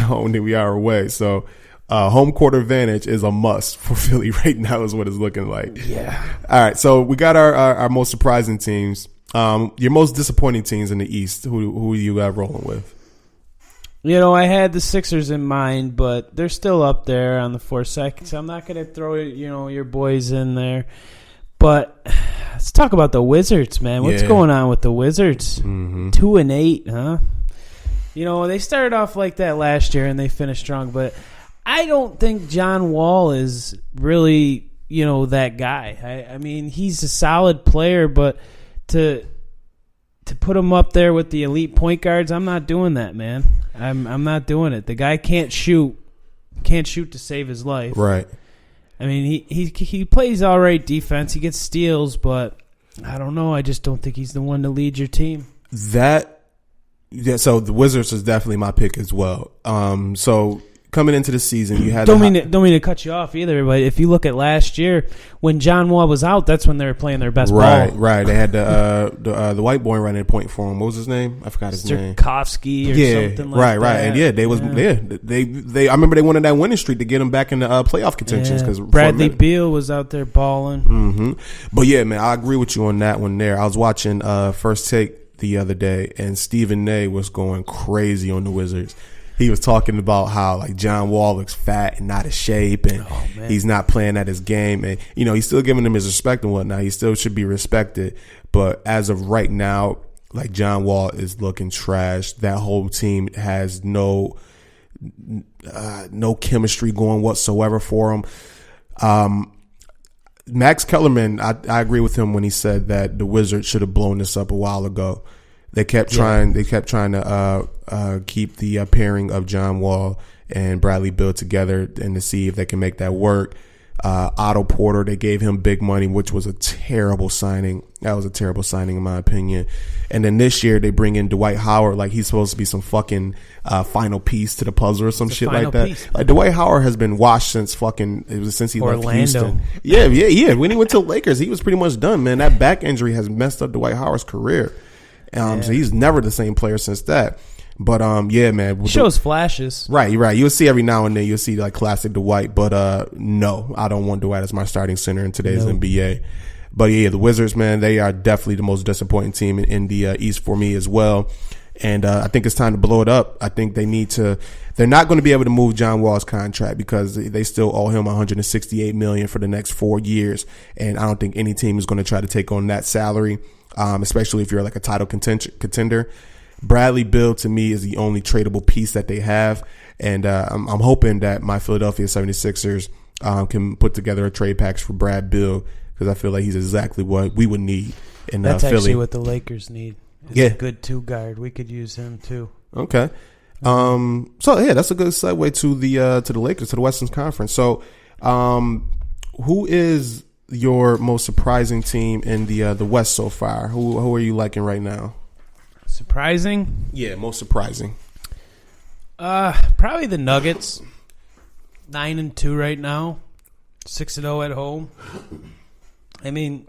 home than we are away. So home court advantage is a must for Philly right now is what it's looking like. Yeah. All right, so we got our most surprising teams. Your most disappointing teams in the East. Who you got rolling with? You know, I had the Sixers in mind, but they're still up there on the 4 seconds. So I'm not going to throw, your boys in there. But let's talk about the Wizards, man. What's going on with the Wizards? 2-8, huh? They started off like that last year and they finished strong, but I don't think John Wall is really, that guy. I mean, he's a solid player, but to put him up there with the elite point guards, I'm not doing that, man. I'm not doing it. The guy can't shoot to save his life. Right. I mean, he plays all right defense. He gets steals, but I don't know. I just don't think he's the one to lead your team. So the Wizards is definitely my pick as well. So coming into the season, you had don't mean to cut you off either, but if you look at last year when John Wall was out, that's when they were playing their best ball. Right. They had the white boy running a point for him. What was his name? I forgot his name. Strakowski or something like that. Right. And they I remember they wanted that winning streak to get him back in the playoff contentions because Bradley Beal was out there balling. But yeah, man, I agree with you on that one there. I was watching First Take the other day, and Stephen A was going crazy on the Wizards. He was talking about how like John Wall looks fat and out of shape, and he's not playing at his game, and he's still giving him his respect and whatnot. He still should be respected, but as of right now, like John Wall is looking trash. That whole team has no chemistry going whatsoever for him. Max Kellerman, I agree with him when he said that the Wizards should have blown this up a while ago. They kept trying. They kept trying to keep the pairing of John Wall and Bradley Beal together, and to see if they can make that work. Otto Porter, they gave him big money, which was a terrible signing. That was a terrible signing in my opinion. And then this year they bring in Dwight Howard, like he's supposed to be some fucking final piece to the puzzle or some shit like that. Piece. Like Dwight Howard has been washed since he left Houston. Yeah. When he went to the Lakers, he was pretty much done, man. That back injury has messed up Dwight Howard's career. So he's never the same player since that. But man, shows flashes. Right. You'll see every now and then. You'll see like classic Dwight. But no, I don't want Dwight as my starting center in today's NBA. But yeah, the Wizards, man, they are definitely the most disappointing team in the East for me as well. And I think it's time to blow it up. I think they need to. They're not going to be able to move John Wall's contract because they still owe him $168 million for the next 4 years, and I don't think any team is going to try to take on that salary. Especially if you're like a title contender. Bradley Beal to me is the only tradable piece that they have. And I'm hoping that my Philadelphia 76ers can put together a trade package for Brad Beal because I feel like he's exactly what we would need in Philly. That's actually what the Lakers need. A good two guard. We could use him too. Okay. So yeah, that's a good segue to the Lakers, to the Western Conference. So who is your most surprising team in the West so far? Who are you liking right now? Surprising? Yeah, most surprising. Probably the Nuggets. 9-2 right now. 6-0 at home. I mean,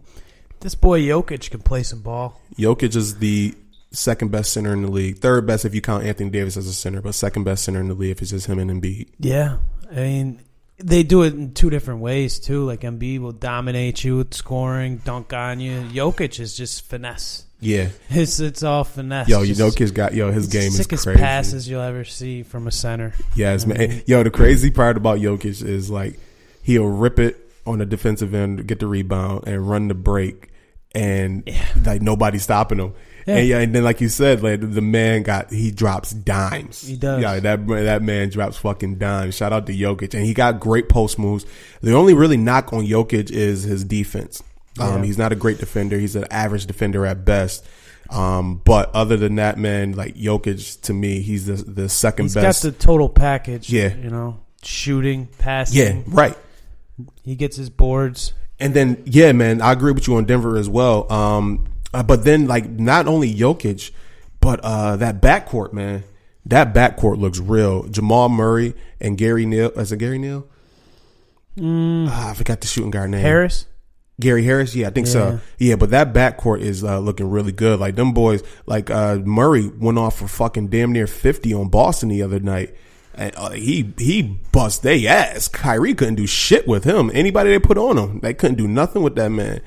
this boy Jokic can play some ball. Jokic is the second best center in the league. Third best if you count Anthony Davis as a center, but second best center in the league if it's just him and Embiid. Yeah, I mean, they do it in two different ways too. Like Embiid will dominate you with scoring, dunk on you. Jokic is just finesse. Yeah, it's all finesse. Jokic got his game is sickest crazy. Passes you'll ever see from a center. Yes, man. The crazy part about Jokic is like he'll rip it on the defensive end, get the rebound, and run the break, and like nobody's stopping him. Yeah. And then like you said, like the man he drops dimes. He does. Yeah, that man drops fucking dimes. Shout out to Jokic, and he got great post moves. The only really knock on Jokic is his defense. He's not a great defender. He's an average defender at best. But other than that, man, like Jokic to me, he's the second best. He's got the total package. Yeah, shooting, passing. Yeah, right. He gets his boards. And then man, I agree with you on Denver as well. But then, like, not only Jokic, but that backcourt, man. That backcourt looks real. Jamal Murray and Gary Neal. Is it Gary Neal? I forgot the shooting guard name. Harris? Gary Harris? Yeah, I think so. Yeah, but that backcourt is looking really good. Like, them boys, like Murray went off for fucking damn near 50 on Boston the other night. And, he bust their ass. Kyrie couldn't do shit with him. Anybody they put on him, they couldn't do nothing with that man.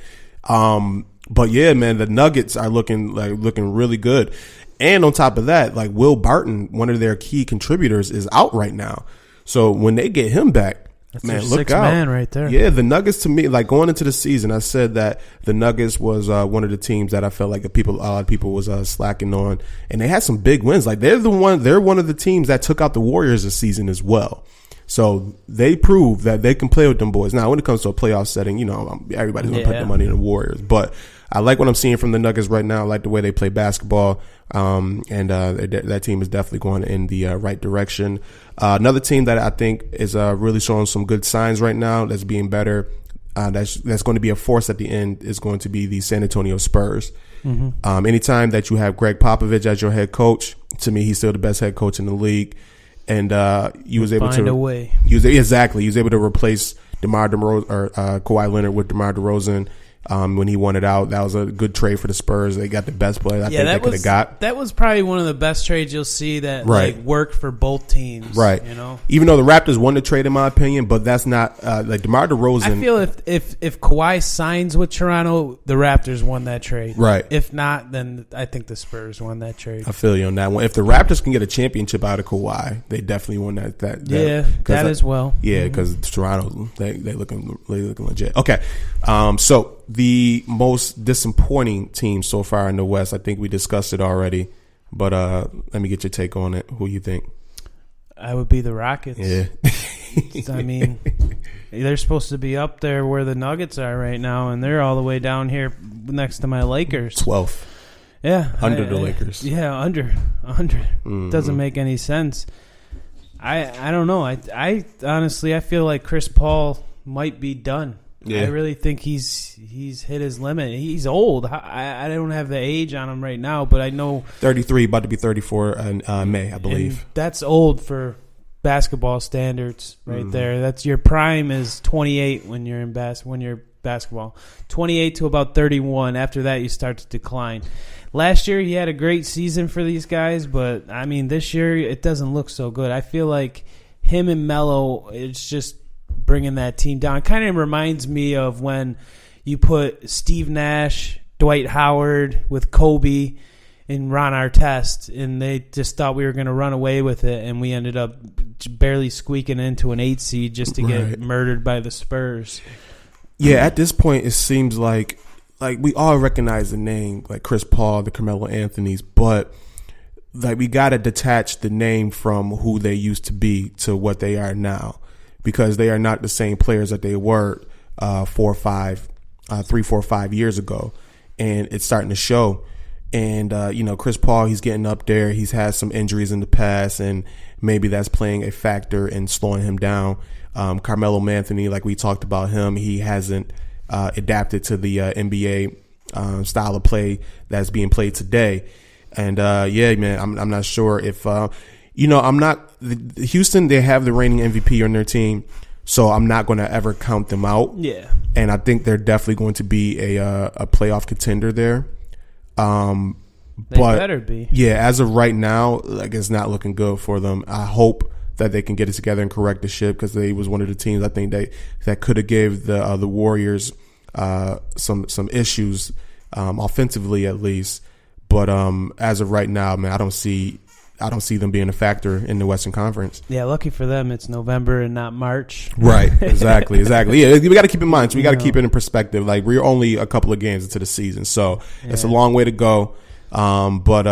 But yeah, man, the Nuggets are looking really good. And on top of that, like Will Barton, one of their key contributors, is out right now. So when they get him back, that's man, their look sixth out. Man right there. Yeah, the Nuggets to me, like going into the season, I said that the Nuggets was one of the teams that I felt like a lot of people was slacking on, and they had some big wins. Like they're one of the teams that took out the Warriors this season as well. So they proved that they can play with them boys. Now, when it comes to a playoff setting, everybody's gonna put their money in the Warriors, but I like what I'm seeing from the Nuggets right now. I like the way they play basketball, and that team is definitely going in the right direction. Another team that I think is really showing some good signs right now, that's being better, that's going to be a force at the end, is going to be the San Antonio Spurs. Mm-hmm. Anytime that you have Greg Popovich as your head coach, to me, he's still the best head coach in the league. And he was able find a way. He was able to replace Kawhi Leonard with DeMar DeRozan. When he wanted out, that was a good trade for the Spurs. They got the best player I think they could have got. That was probably one of the best trades you'll see that worked for both teams. Right. Even though the Raptors won the trade, in my opinion, but that's not like DeMar DeRozan. I feel if Kawhi signs with Toronto, the Raptors won that trade. Right. If not, then I think the Spurs won that trade. I feel you on that one. If the Raptors can get a championship out of Kawhi, they definitely won that that as well. Yeah, because Toronto, they looking legit. Okay. So the most disappointing team so far in the West, I think we discussed it already, but let me get your take on it. Who you think? I would be the Rockets. Yeah. I mean, they're supposed to be up there where the Nuggets are right now, and they're all the way down here next to my Lakers. 12th. Yeah. Under the Lakers. Yeah, under. Mm-hmm. Doesn't make any sense. I don't know. I honestly, I feel like Chris Paul might be done. Yeah. I really think he's hit his limit. He's old. I don't have the age on him right now, but I know 33, about to be 34 in May, I believe. And that's old for basketball standards, right there. That's your prime is 28 when you're in basketball. 28 to about 31. After that, you start to decline. Last year, he had a great season for these guys, but I mean, this year it doesn't look so good. I feel like him and Melo, it's just bringing that team down. It kind of reminds me of when you put Steve Nash, Dwight Howard with Kobe and Ron Artest, and they just thought we were going to run away with it, and we ended up barely squeaking into an 8 seed just to get murdered by the Spurs. Yeah, at this point, it seems like we all recognize the name, like Chris Paul, the Carmelo Anthonys, but like we got to detach the name from who they used to be to what they are now, because they are not the same players that they were 3, 4, 5 years ago, and it's starting to show. And Chris Paul, he's getting up there. He's had some injuries in the past, and maybe that's playing a factor in slowing him down. Carmelo Anthony, like we talked about him, he hasn't adapted to the NBA style of play that's being played today. And man, I'm not sure if I'm not Houston. They have the reigning MVP on their team, so I'm not going to ever count them out. Yeah, and I think they're definitely going to be a playoff contender there. They better be. Yeah, as of right now, like it's not looking good for them. I hope that they can get it together and correct the ship, because they was one of the teams I think that could have gave the Warriors some issues offensively at least. But as of right now, man, I don't see them being a factor in the Western Conference. Yeah, lucky for them, it's November and not March. Right, exactly. Yeah, we got to keep in mind. So we got to keep it in perspective. Like, we're only a couple of games into the season, so it's a long way to go. But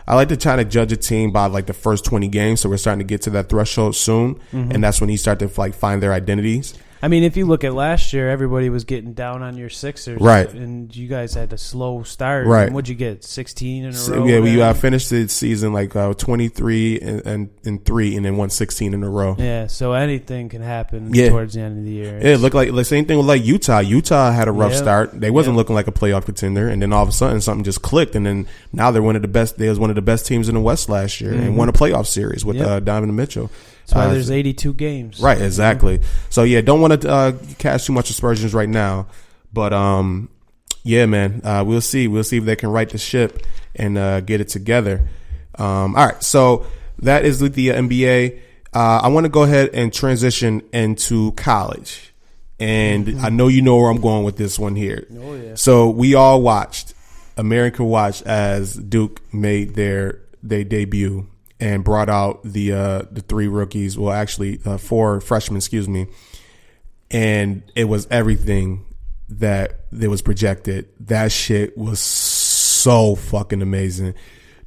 I like to try to judge a team by like the first 20 games. So we're starting to get to that threshold soon, and that's when you start to like find their identities. I mean, if you look at last year, everybody was getting down on your Sixers, right? And you guys had a slow start, right? And what'd you get? 16 in a row. Yeah, we finished the season like 23 and 3, and then won 16 in a row. Yeah, so anything can happen towards the end of the year. Yeah, it looked like the same thing with like Utah. Utah had a rough start. They wasn't looking like a playoff contender, and then all of a sudden something just clicked, and then now they're one of the best. They was one of the best teams in the West last year, and won a playoff series with Donovan Mitchell. That's why there's 82 games. Right, exactly. So, don't want to cast too much aspersions right now. But, man, we'll see. We'll see if they can right the ship and get it together. All right, so that is with the NBA. I want to go ahead and transition into college. And I know you know where I'm going with this one here. Oh, yeah. So we all watched, America watched as Duke made their debut and brought out the 3 rookies. Well, actually, 4 freshmen, excuse me. And it was everything that was projected. That shit was so fucking amazing.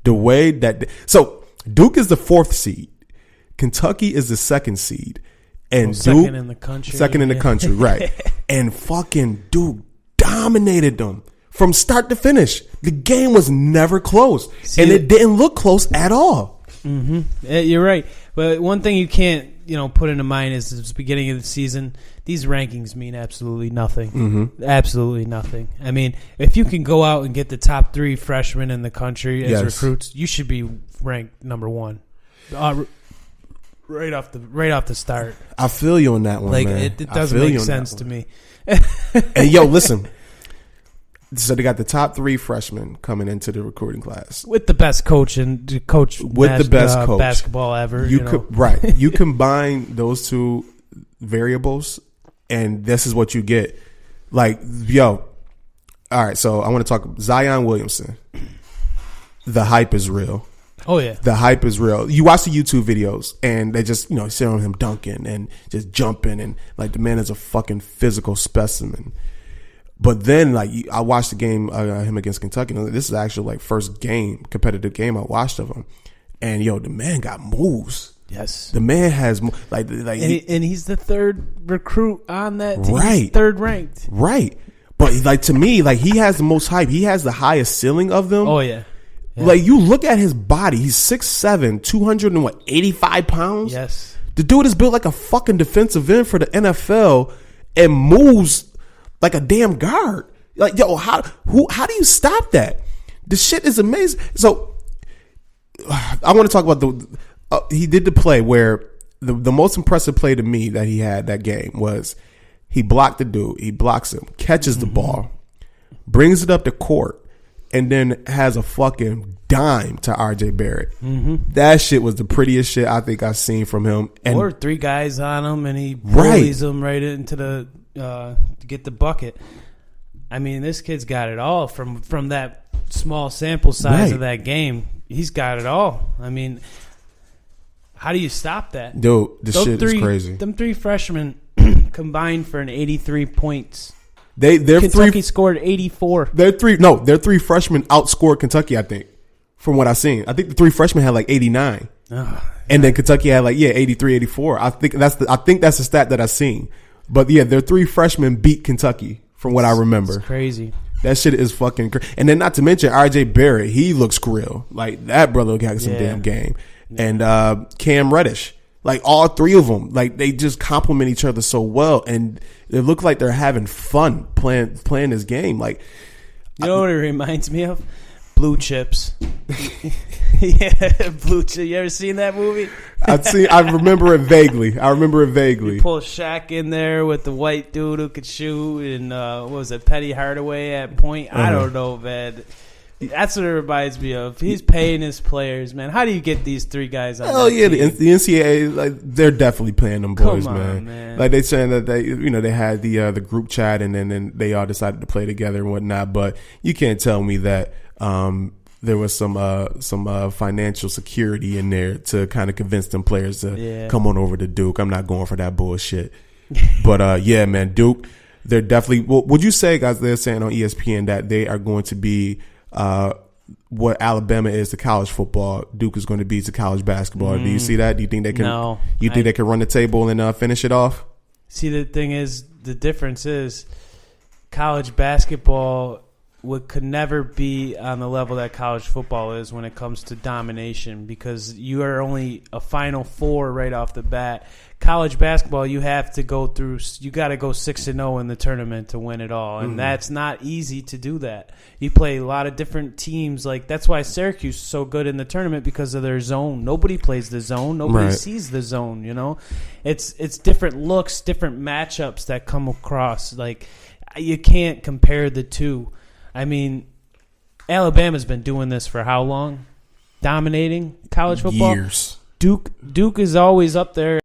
The way that so Duke is the 4th seed, Kentucky is the 2nd seed, and Duke second in the country. Second in the country, right? And fucking Duke dominated them from start to finish. The game was never close, and it didn't look close at all. Mm-hmm. You're right, but one thing you can't put into mind is the beginning of the season. These rankings mean absolutely nothing. Mm-hmm. Absolutely nothing. I mean, if you can go out and get the top 3 freshmen in the country as recruits, you should be ranked number 1, right off the start. I feel you on that one, man. It doesn't make sense to me. And yo, listen. So they got the top 3 freshmen coming into the recruiting class with the best coach basketball ever. You combine those 2 variables, and this is what you get. Like, yo, all right. So I want to talk Zion Williamson. The hype is real. Oh yeah, the hype is real. You watch the YouTube videos, and they just sit on him dunking and just jumping, and like the man is a fucking physical specimen. But then, like, I watched the game, him against Kentucky. And this is actually like first competitive game I watched of him. And yo, the man got moves. Yes, the man has and he's the 3rd recruit on that team. Right, he's 3rd ranked. Right, but like to me, like he has the most hype. He has the highest ceiling of them. Oh yeah. Like you look at his body, he's 6'7", 285 pounds. Yes, the dude is built like a fucking defensive end for the NFL and moves like a damn guard. Like, yo, how do you stop that? The shit is amazing. So I want to talk about he did the play where the most impressive play to me that he had that game was he blocked the dude. He blocks him, catches the ball, brings it up the court, and then has a fucking dime to RJ Barrett. Mm-hmm. That shit was the prettiest shit I think I've seen from him. And or 3 guys on him, and he bullies them right into the to get the bucket. I mean, this kid's got it all from that small sample size of that game. He's got it all. I mean, how do you stop that? Dude, shit is crazy. Them 3 freshmen combined for an 83 points. Kentucky scored 84. Their 3 freshmen outscored Kentucky, I think, from what I've seen. I think the 3 freshmen had like 89. And then Kentucky had like 83, 84. I think that's the stat that I've seen. But yeah, their 3 freshmen beat Kentucky from what I remember. It's crazy. That shit is fucking crazy. And then not to mention RJ Barrett, he looks real. Like that brother got some damn game. And Cam Reddish. Like all 3 of them, like they just complement each other so well, and it look like they're having fun playing this game. Like, you know what it reminds me of? Blue Chips. Yeah, Blue Chips. You ever seen that movie? I remember it vaguely. You pull Shaq in there with the white dude who could shoot, and what was it, Petty Hardaway at point? I don't know, man. That's what it reminds me of. He's paying his players, man. How do you get these 3 guys on? Hell yeah, team? the NCAA, like they're definitely paying them boys, Come on, man. Like they saying that they had the group chat and then they all decided to play together and whatnot. But you can't tell me that there was some financial security in there to kind of convince them players to come on over to Duke. I'm not going for that bullshit. But yeah, man, Duke, they're definitely. Would you say, guys? They're saying on ESPN that they are going to be. What Alabama is to college football, Duke is going to be to college basketball. Do you see that? Do you think they can? No. You think they can run the table and finish it off? See, the thing is, the difference is college basketball could never be on the level that college football is when it comes to domination, because you are only a Final Four right off the bat. College basketball, you got to go 6-0 in the tournament to win it all, and that's not easy to do that. You play a lot of different teams. Like, that's why Syracuse is so good in the tournament, because of their zone. Nobody plays the zone. Nobody sees the zone, you know? It's different looks, different matchups that come across. Like, you can't compare the two. I mean, Alabama's been doing this for how long? Dominating college football? Duke is always up there